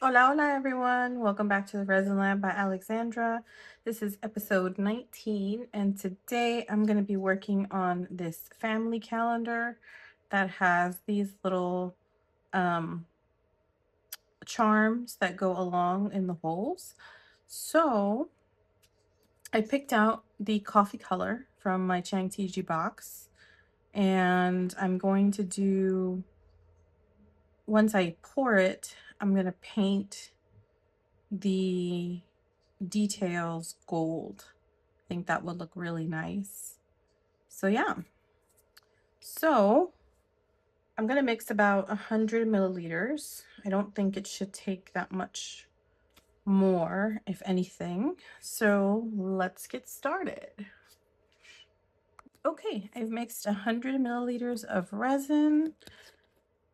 Hola, hola everyone. Welcome back to the Resin Lab by Alexandra. This is episode 19, and today I'm going to be working on this family calendar that has these little charms that go along in the holes. So I picked out the coffee color from my Chang TG box, and I'm going to do, once I pour it, I'm going to paint the details gold. I think that would look really nice. So yeah, so I'm gonna mix about 100 milliliters. I don't think it should take that much more, if anything. So let's get started. Okay, I've mixed 100 milliliters of resin,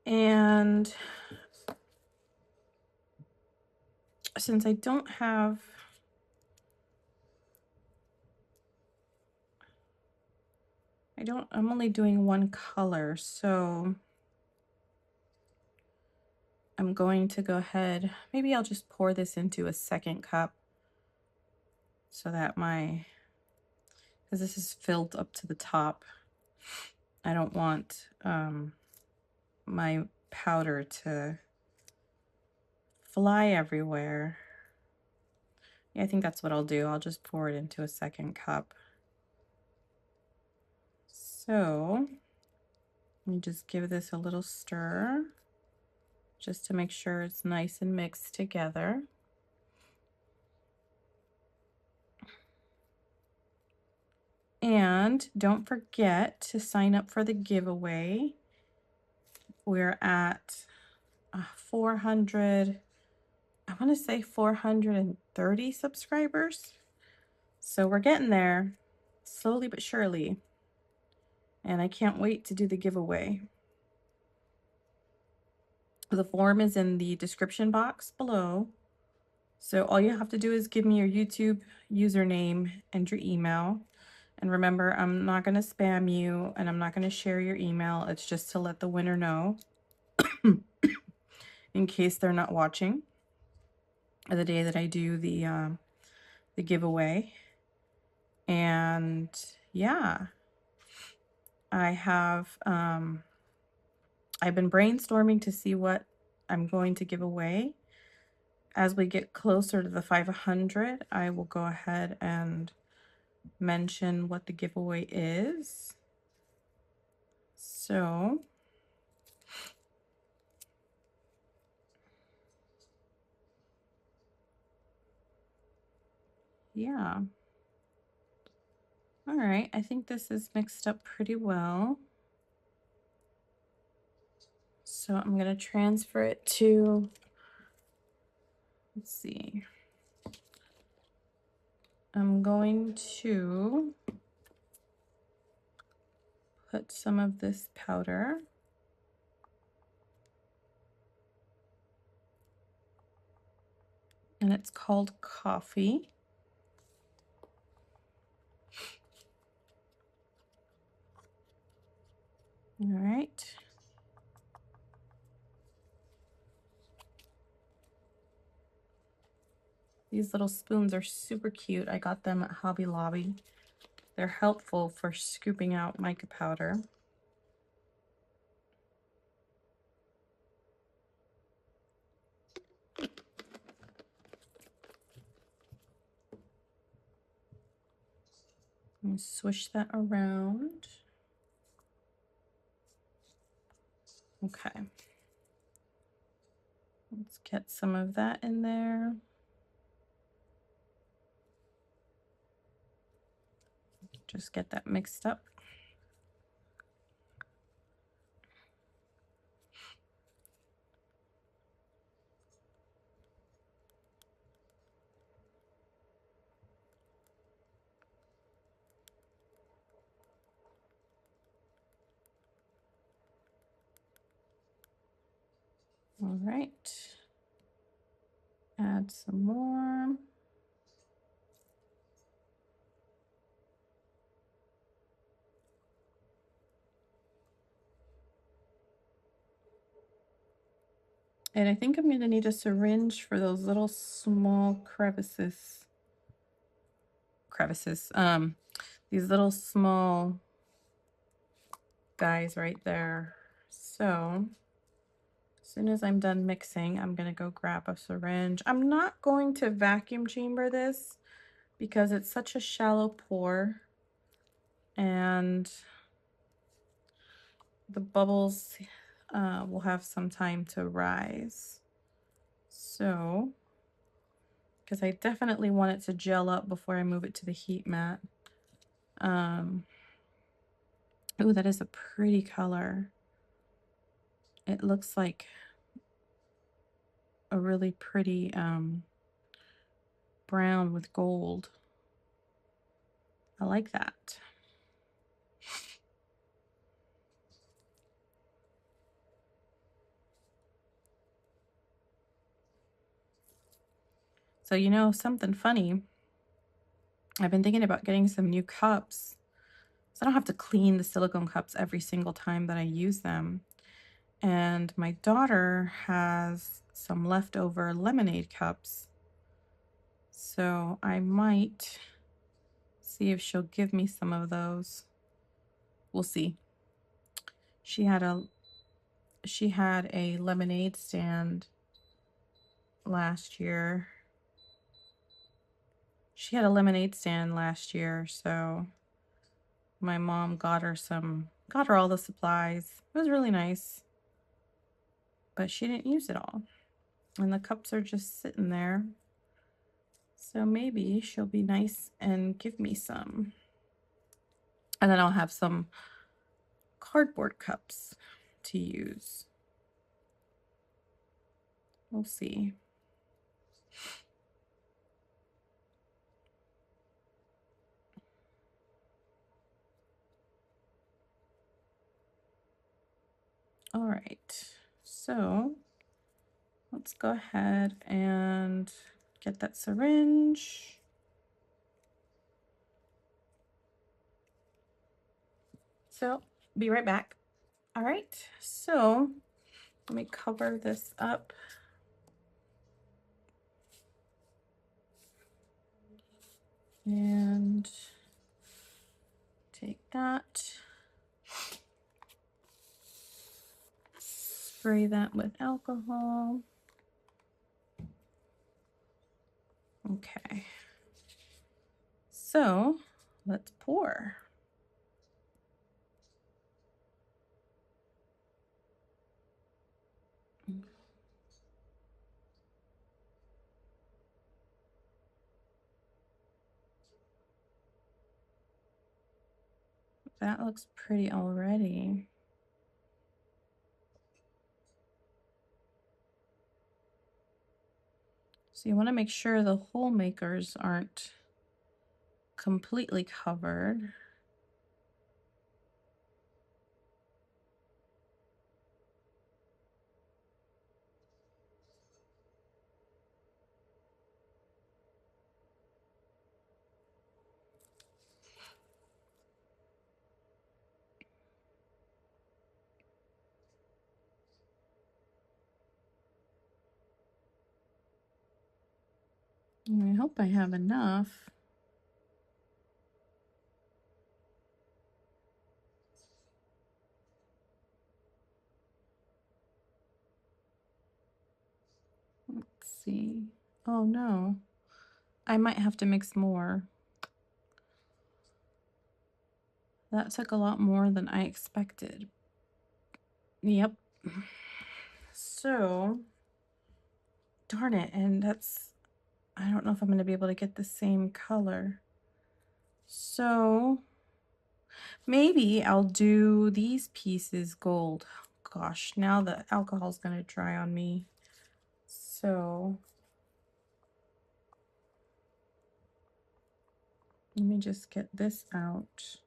and since I don't have I'm only doing one color, so I'm going to go ahead, maybe I'll just pour this into a second cup so that because this is filled up to the top, I don't want my powder to fly everywhere. Yeah, I think that's what I'll do. I'll just pour it into a second cup. So let me just give this a little stir just to make sure it's nice and mixed together. And don't forget to sign up for the giveaway. We're at 400, I want to say 430 subscribers. So we're getting there slowly but surely. And I can't wait to do the giveaway. The form is in the description box below. So all you have to do is give me your YouTube username and your email. And remember, I'm not going to spam you and I'm not going to share your email. It's just to let the winner know in case they're not watching the day that I do the giveaway. And yeah, I have I've been brainstorming to see what I'm going to give away. As we get closer to the 500, I will go ahead and mention what the giveaway is. So yeah. All right, I think this is mixed up pretty well. So I'm going to transfer it to, let's see. I'm going to put some of this powder and it's called coffee. All right. These little spoons are super cute. I got them at Hobby Lobby. They're helpful for scooping out mica powder. And swish that around. Okay. Let's get some of that in there. Just get that mixed up. All right. Add some more. And I think I'm gonna need a syringe for those little small crevices, these little small guys right there. So as soon as I'm done mixing, I'm gonna go grab a syringe. I'm not going to vacuum chamber this because it's such a shallow pour and the bubbles will have some time to rise. So, because I definitely want it to gel up before I move it to the heat mat. Oh, that is a pretty color. It looks like a really pretty brown with gold. I like that. So, you know, something funny. I've been thinking about getting some new cups. So I don't have to clean the silicone cups every single time that I use them. And my daughter has some leftover lemonade cups. So I might see if she'll give me some of those. We'll see. She had a lemonade stand last year. She had a lemonade stand last year, so my mom got her all the supplies. It was really nice. But she didn't use it all. And the cups are just sitting there. So maybe she'll be nice and give me some. And then I'll have some cardboard cups to use. We'll see. All right, so let's go ahead and get that syringe. So be right back. All right, so let me cover this up. And take that. Spray that with alcohol. Okay. So let's pour. That looks pretty already. So you want to make sure the hole makers aren't completely covered. I hope I have enough. Let's see. Oh no, I might have to mix more. That took a lot more than I expected. Yep. So, darn it, and I don't know if I'm going to be able to get the same color. So, maybe I'll do these pieces gold. Gosh, now the alcohol's going to dry on me. So, let me just get this out.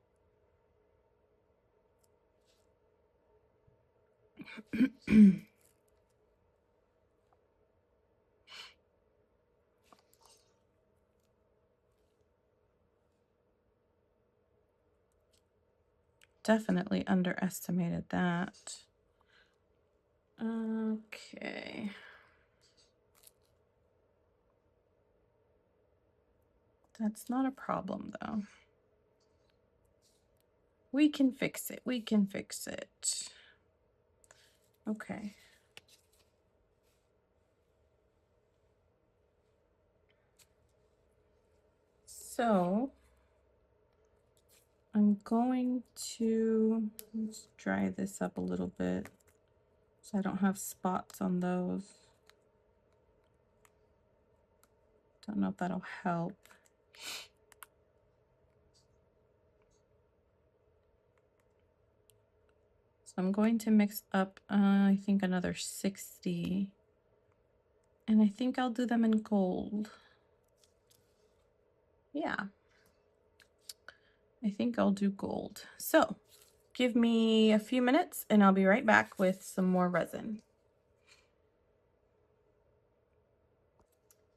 Definitely underestimated that. Okay. That's not a problem though. We can fix it. We can fix it. Okay. So I'm going to let's dry this up a little bit so I don't have spots on those. Don't know if that'll help. So I'm going to mix up, I think another 60. And I think I'll do them in gold. Yeah. I think I'll do gold. So give me a few minutes and I'll be right back with some more resin.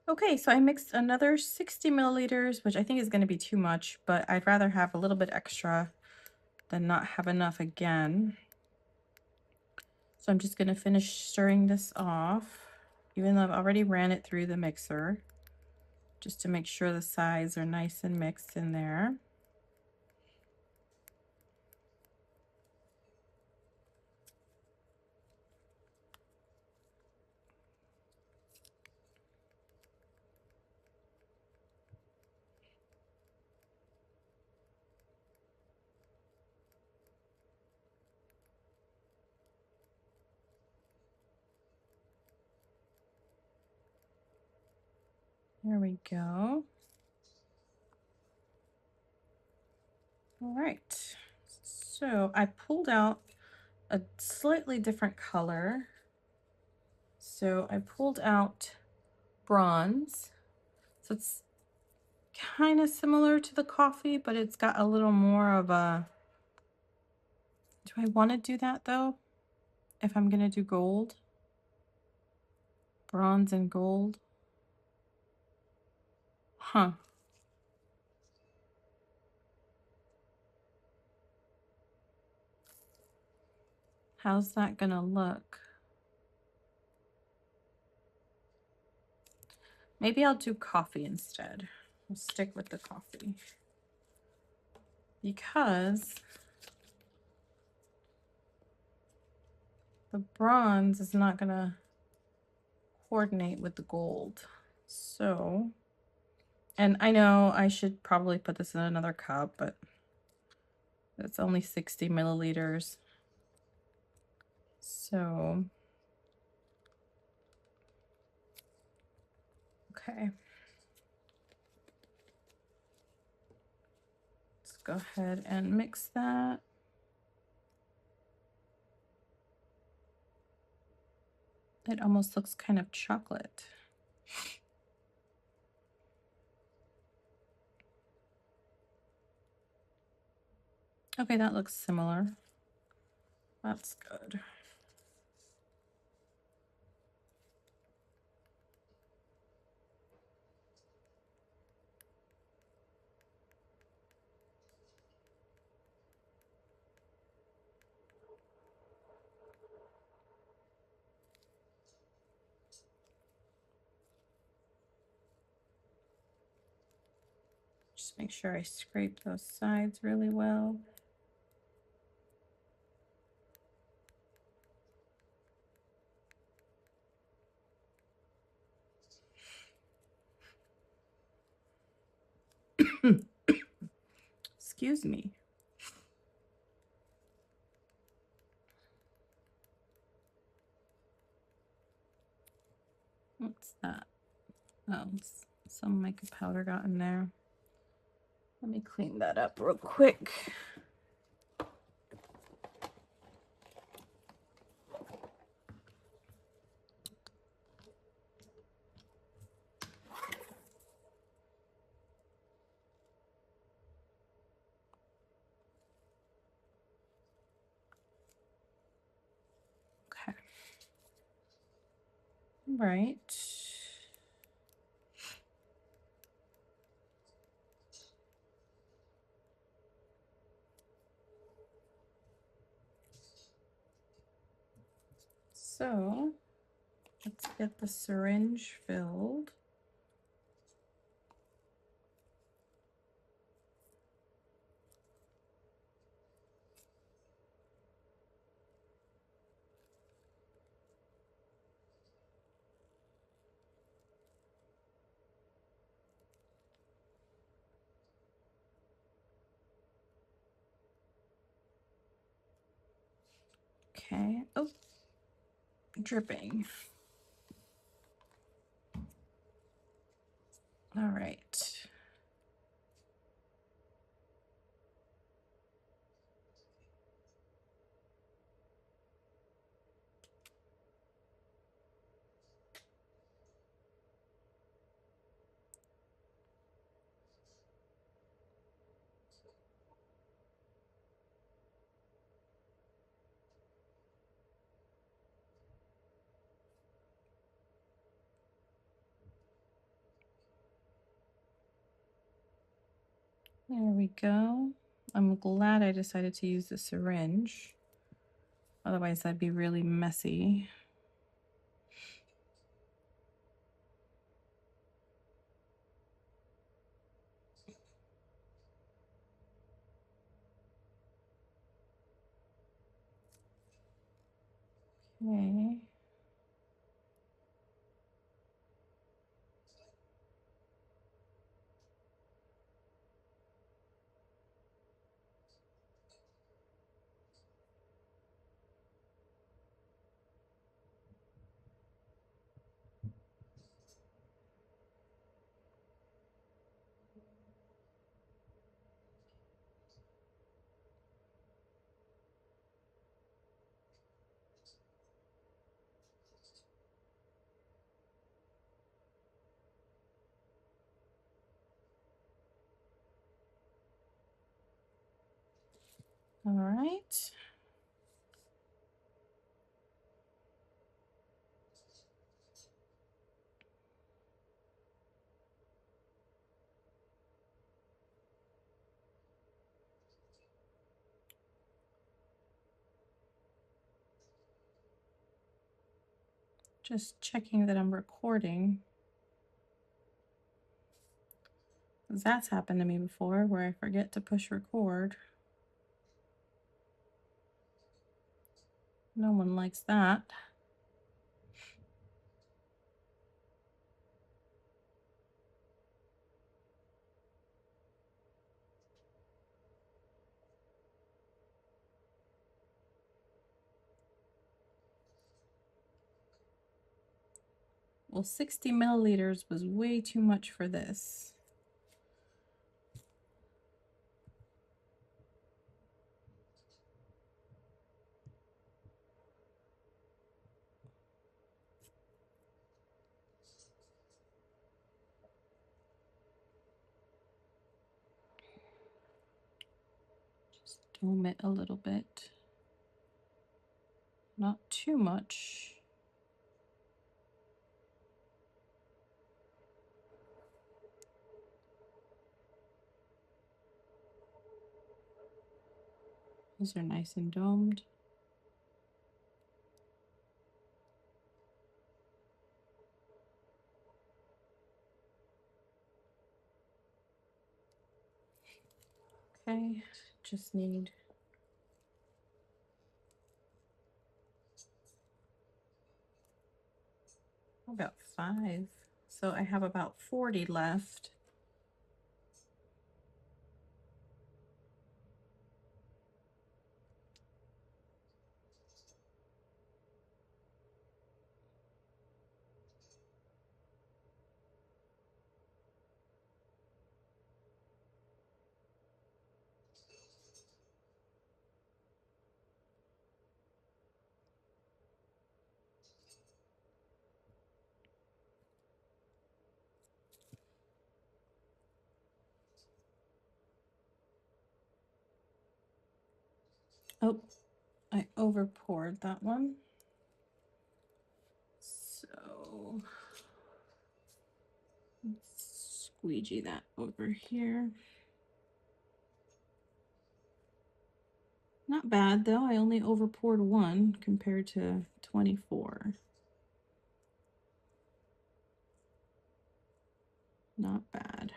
Okay, so I mixed another 60 milliliters, which I think is going to be too much, but I'd rather have a little bit extra than not have enough again. So I'm just going to finish stirring this off, even though I've already ran it through the mixer, just to make sure the sides are nice and mixed in there. There we go. All right, so I pulled out a slightly different color. So I pulled out bronze. So it's kind of similar to the coffee, but it's got a little more of a, do I want to do that though? If I'm going to do gold, bronze and gold. Huh. How's that going to look? Maybe I'll do coffee instead. I'll stick with the coffee. Because the bronze is not going to coordinate with the gold. So, and I know I should probably put this in another cup, but it's only 60 milliliters. So, okay. Let's go ahead and mix that. It almost looks kind of chocolate. Okay, that looks similar. That's good. Just make sure I scrape those sides really well. Excuse me. What's that? Oh, some mica powder got in there. Let me clean that up real quick. Okay. Right. So let's get the syringe filled. Okay. Oh, dripping. All right. There we go. I'm glad I decided to use the syringe. Otherwise, that'd be really messy. Okay. All right. Just checking that I'm recording. That's happened to me before where I forget to push record. No one likes that. Well, 60 milliliters was way too much for this. Just dome it a little bit. Not too much. Those are nice and domed. Okay, just need about 5. So I have about 40 left. Oh, I over poured that one. So let's squeegee that over here. Not bad though. I only over poured one compared to 24. Not bad.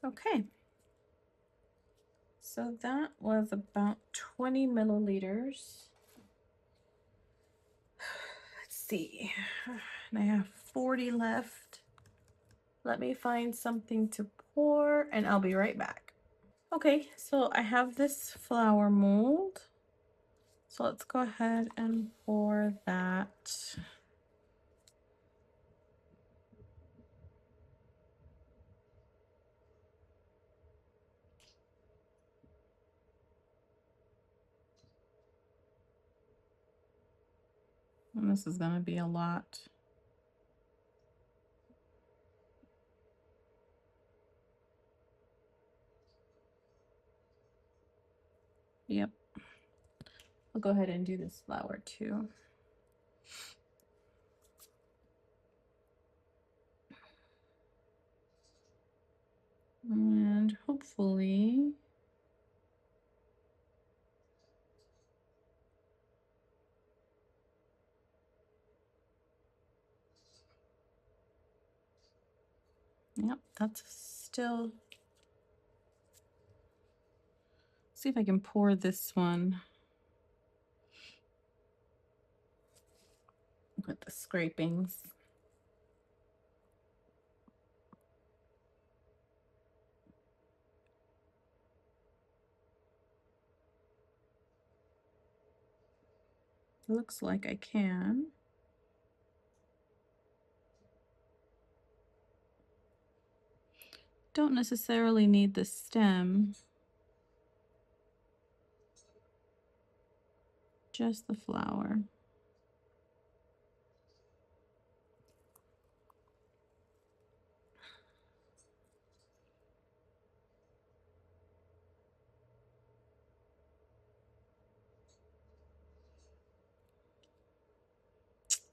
Okay. So that was about 20 milliliters. Let's see. And I have 40 left. Let me find something to pour and I'll be right back. Okay, so I have this flower mold. So let's go ahead and pour that. And this is going to be a lot. Yep. I'll go ahead and do this flower too. And hopefully yep, that's still. See if I can pour this one with the scrapings. Looks like I can. Don't necessarily need the stem, just the flower.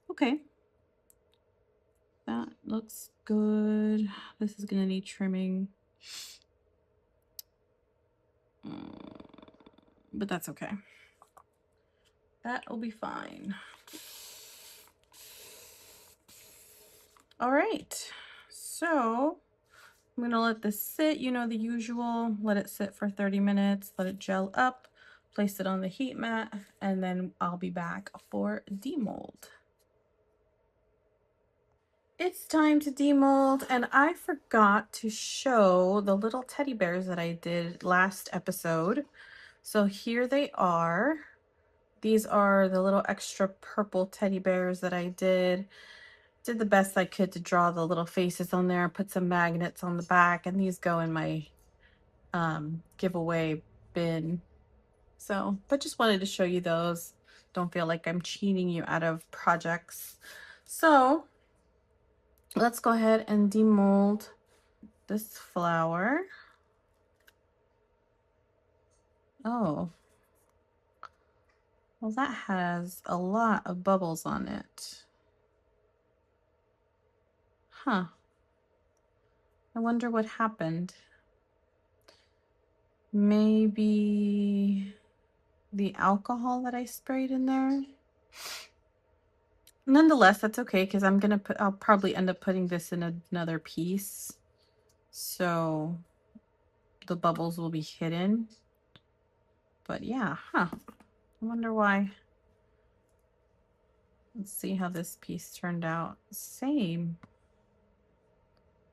Okay. That looks good. This is gonna need trimming. But that's okay. That will be fine. All right, so I'm gonna let this sit, you know, the usual, let it sit for 30 minutes, let it gel up, place it on the heat mat, and then I'll be back for demold. It's time to demold, and I forgot to show the little teddy bears that I did last episode. So here they are. These are the little extra purple teddy bears that I did. Did the best I could to draw the little faces on there, put some magnets on the back, and these go in my giveaway bin. So, but just wanted to show you those. Don't feel like I'm cheating you out of projects. So let's go ahead and demold this flower. Oh, well, that has a lot of bubbles on it. Huh. I wonder what happened. Maybe the alcohol that I sprayed in there. Nonetheless, that's okay because I'll probably end up putting this in another piece. So the bubbles will be hidden. but yeah, huh. I wonder why. Let's see how this piece turned out. Same.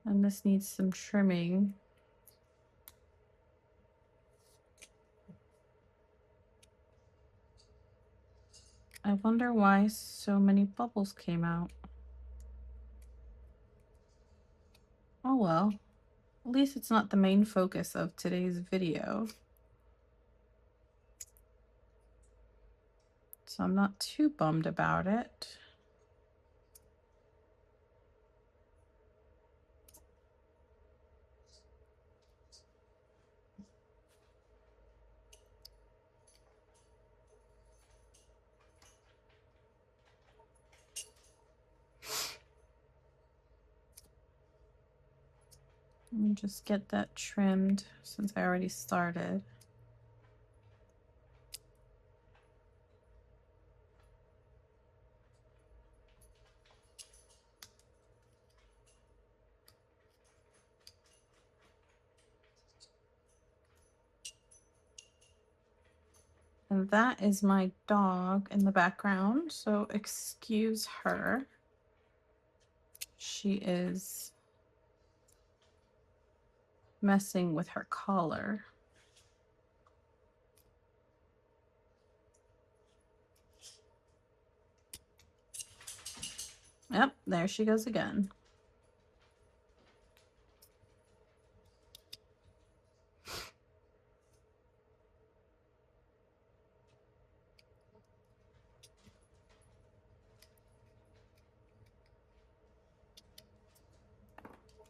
And this needs some trimming. I wonder why so many bubbles came out. Oh well, at least it's not the main focus of today's video. So I'm not too bummed about it. And just get that trimmed since I already started. And that is my dog in the background, so excuse her. She is messing with her collar. Yep, there she goes again.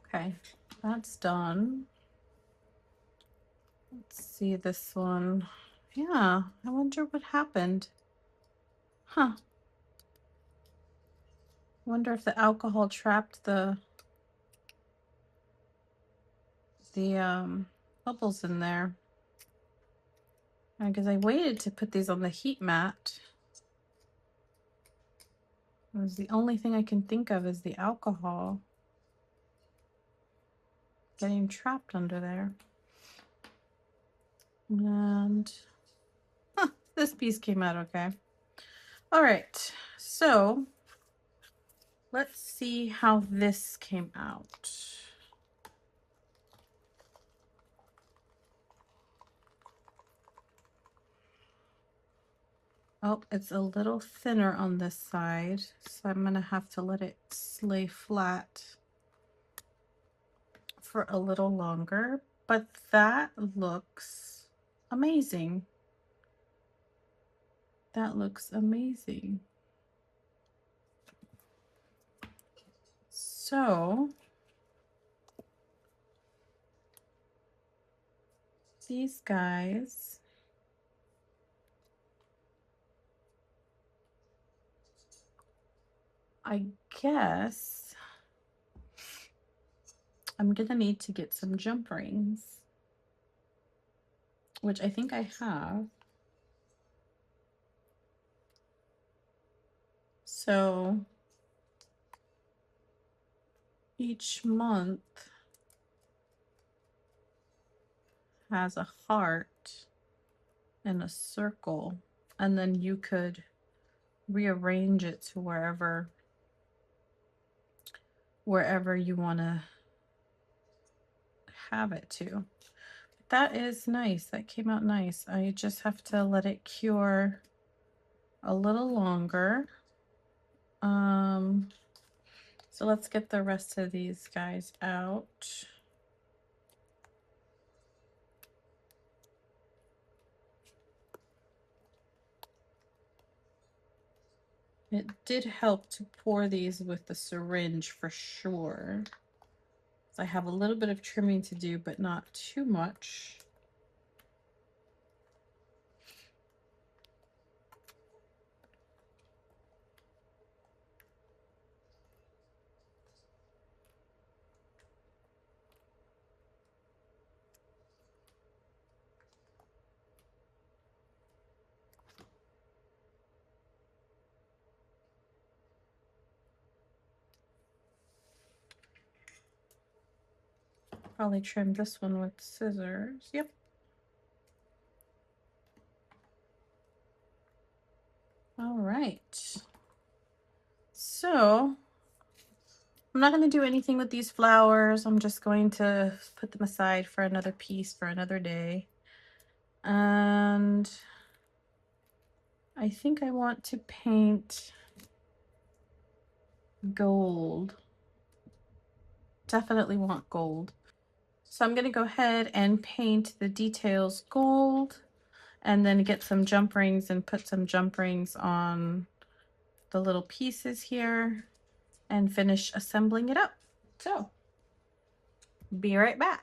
Okay, that's done. Let's see this one. Yeah, I wonder what happened. Huh. Wonder if the alcohol trapped the bubbles in there. Because I waited to put these on the heat mat. It was the only thing I can think of is the alcohol getting trapped under there. And this piece came out okay. All right, so let's see how this came out. Oh, it's a little thinner on this side, so I'm gonna have to let it lay flat for a little longer, but that looks amazing. That looks amazing. So these guys, I guess I'm gonna need to get some jump rings, which I think I have. So each month has a heart and a circle, and then you could rearrange it to wherever you want to have it to. That is nice. That came out nice. I just have to let it cure a little longer. So let's get the rest of these guys out. It did help to pour these with the syringe for sure. So I have a little bit of trimming to do, but not too much. Probably trim this one with scissors. Yep. right. So I'm not going to do anything with these flowers. I'm just going to put them aside for another piece for another day. And I think I want to paint gold. Definitely want gold. So I'm going to go ahead and paint the details gold, and then get some jump rings and put some jump rings on the little pieces here and finish assembling it up. So be right back.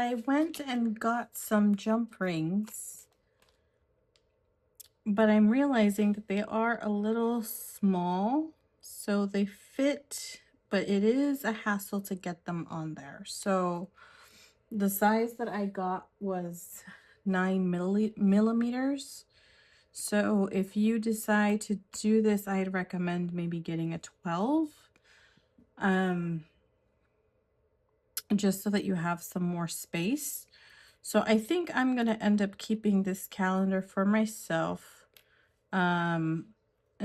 I went and got some jump rings, but I'm realizing that they are a little small. So they fit, but it is a hassle to get them on there. So the size that I got was 9 millimeters. So if you decide to do this, I'd recommend maybe getting a 12. Just so that you have some more space. So I think I'm going to end up keeping this calendar for myself. And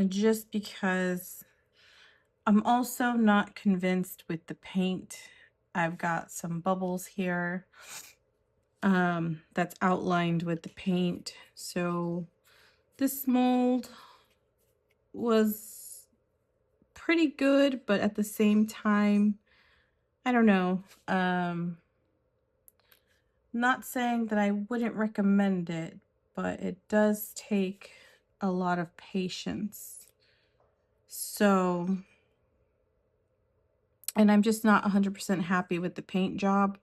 just because I'm also not convinced with the paint. I've got some bubbles here that's outlined with the paint. So this mold was pretty good, but at the same time, I don't know. Not saying that I wouldn't recommend it, but it does take a lot of patience. So, and I'm just not 100% happy with the paint job.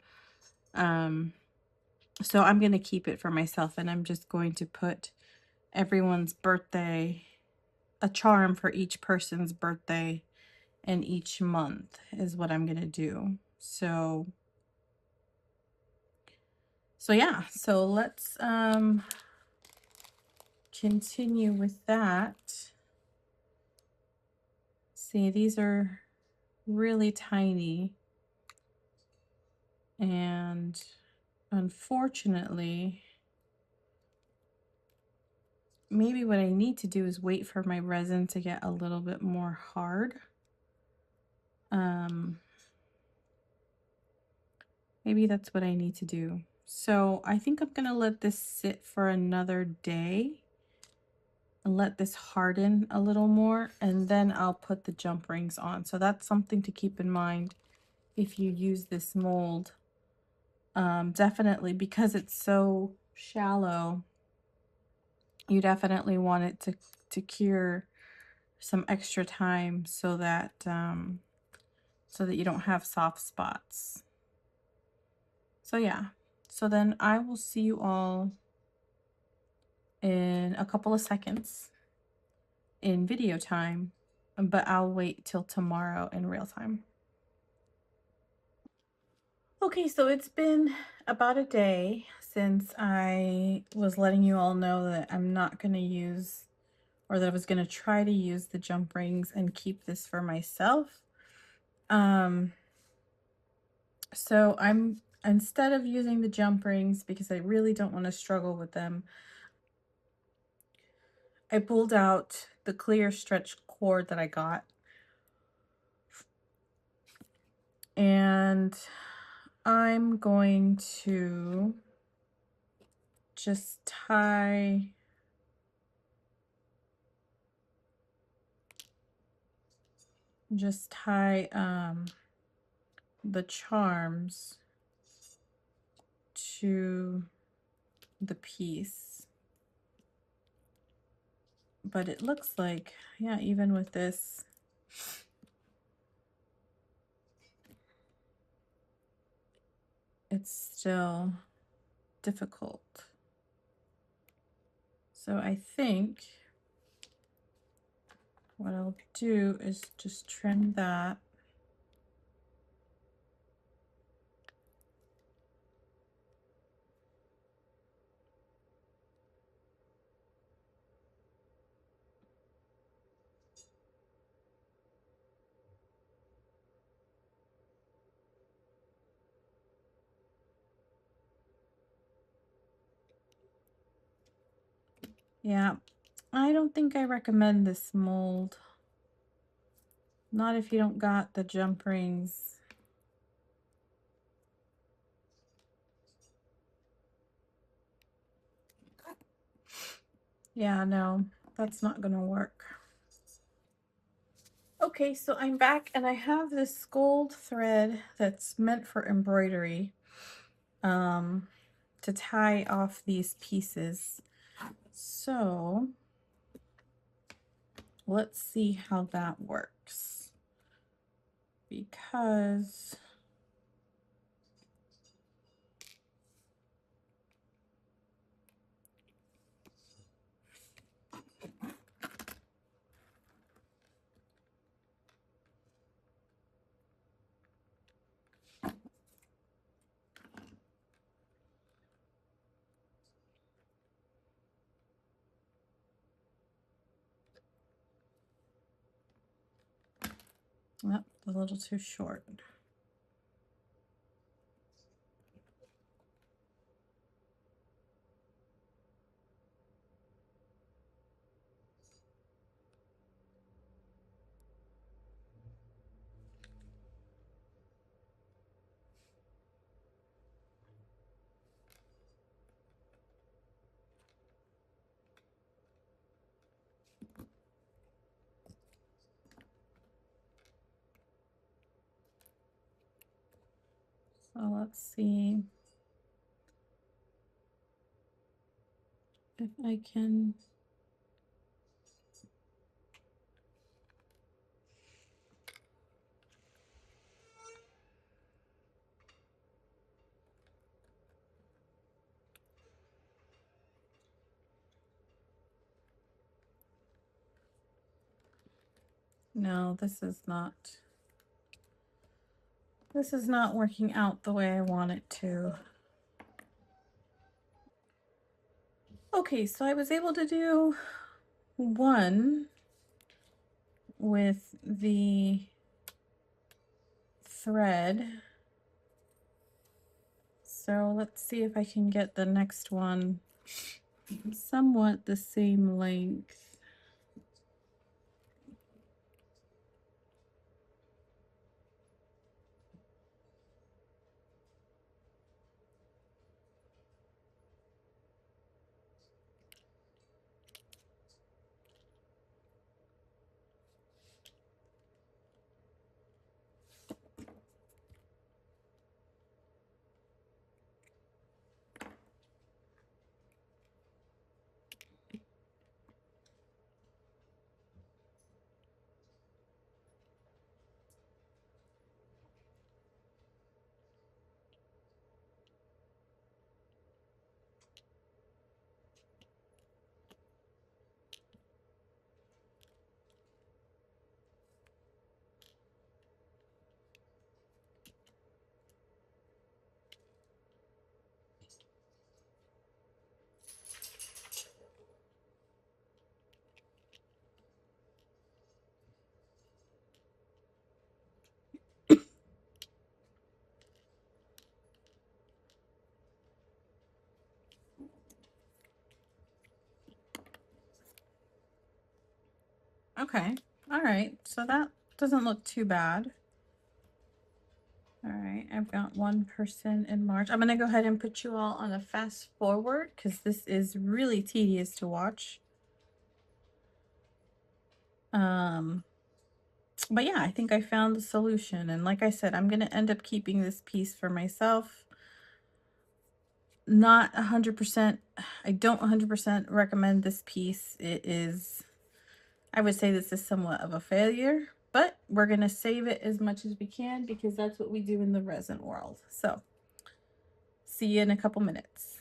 So I'm going to keep it for myself, and I'm just going to put everyone's birthday, a charm for each person's birthday in each month is what I'm going to do. So yeah, so let's continue with that. See, these are really tiny, and unfortunately, maybe what I need to do is wait for my resin to get a little bit more hard. Maybe that's what I need to do. So I think I'm gonna let this sit for another day and let this harden a little more, and then I'll put the jump rings on. So that's something to keep in mind if you use this mold. Definitely, because it's so shallow, you definitely want it to cure some extra time so that you don't have soft spots. So yeah, so then I will see you all in a couple of seconds in video time, but I'll wait till tomorrow in real time. Okay, so it's been about a day since I was letting you all know that I'm not going to use, or that I was going to try to use the jump rings and keep this for myself. So instead of using the jump rings, because I really don't want to struggle with them, I pulled out the clear stretch cord that I got. And I'm going to just tie the charms to the piece. But it looks like, yeah, even with this, it's still difficult. So I think what I'll do is just trim that. Yeah, I don't think I recommend this mold. Not if you don't got the jump rings. Yeah, no, that's not gonna work. Okay, so I'm back and I have this gold thread that's meant for embroidery to tie off these pieces. So let's see how that works, because Yep, a little too short. So let's see if I can. No, this is not working out the way I want it to. Okay, so I was able to do one with the thread. So let's see if I can get the next one somewhat the same length. Okay, all right, so that doesn't look too bad. All right, I've got one person in March. I'm gonna go ahead and put you all on a fast forward because this is really tedious to watch. But yeah, I think I found the solution. And like I said, I'm gonna end up keeping this piece for myself. Not 100%. I don't 100% recommend this piece. It is, I would say this is somewhat of a failure, but we're gonna save it as much as we can because that's what we do in the resin world. So see you in a couple minutes.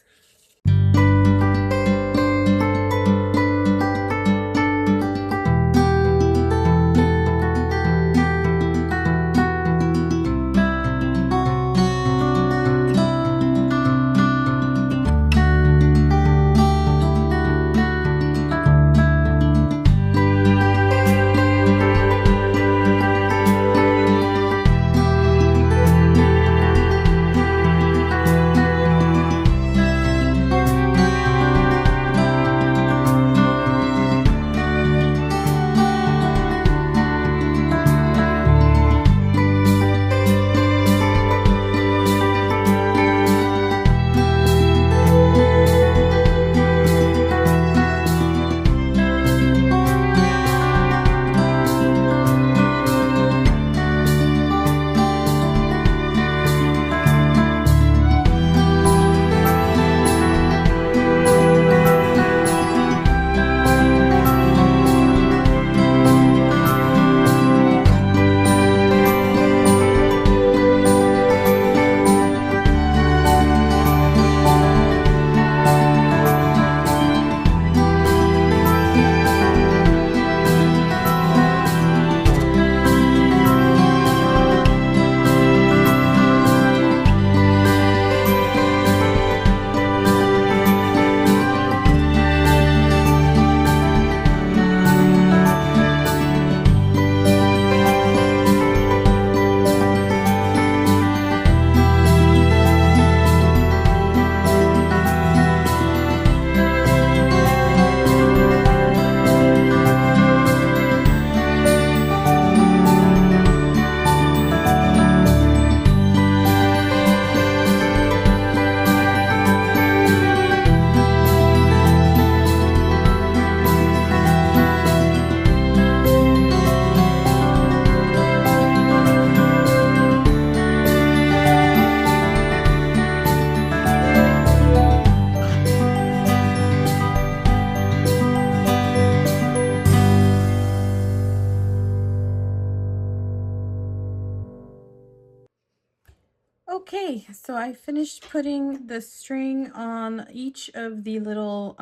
Okay, so I finished putting the string on each of the little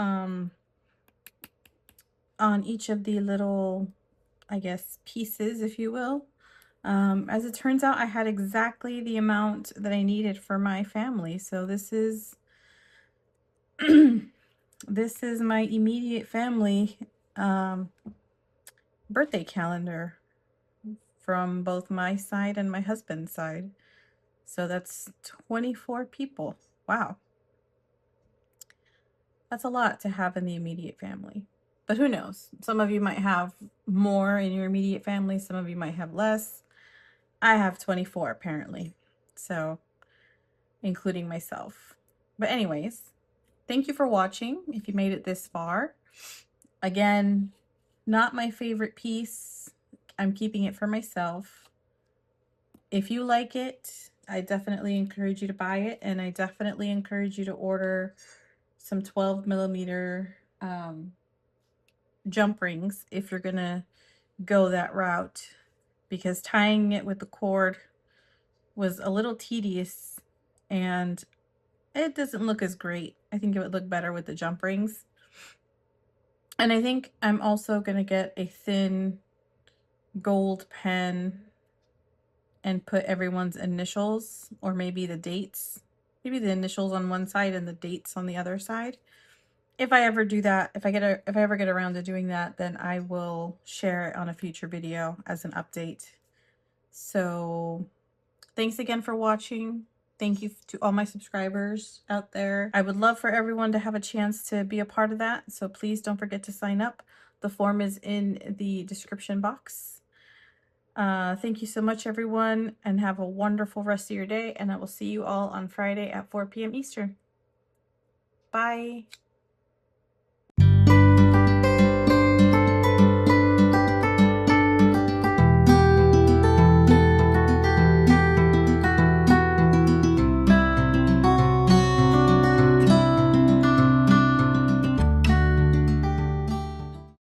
I guess pieces, if you will. As it turns out, I had exactly the amount that I needed for my family. So this is this is my immediate family birthday calendar from both my side and my husband's side. So that's 24 people. Wow. That's a lot to have in the immediate family. But who knows? Some of you might have more in your immediate family, some of you might have less. I have 24 apparently. So, including myself. But anyways, thank you for watching if you made it this far. Again, not my favorite piece. I'm keeping it for myself. If you like it, I definitely encourage you to buy it, and I definitely encourage you to order some 12mm jump rings if you're gonna go that route, because tying it with the cord was a little tedious and it doesn't look as great. I think it would look better with the jump rings. And I think I'm also gonna get a thin gold pen and put everyone's initials, or maybe the dates, maybe the initials on one side and the dates on the other side. If I ever do that, if I ever get around to doing that, then I will share it on a future video as an update. So thanks again for watching. Thank you to all my subscribers out there. I would love for everyone to have a chance to be a part of that. So please don't forget to sign up. The form is in the description box. Thank you so much, everyone, and have a wonderful rest of your day. And I will see you all on Friday at 4 p.m. Eastern. Bye.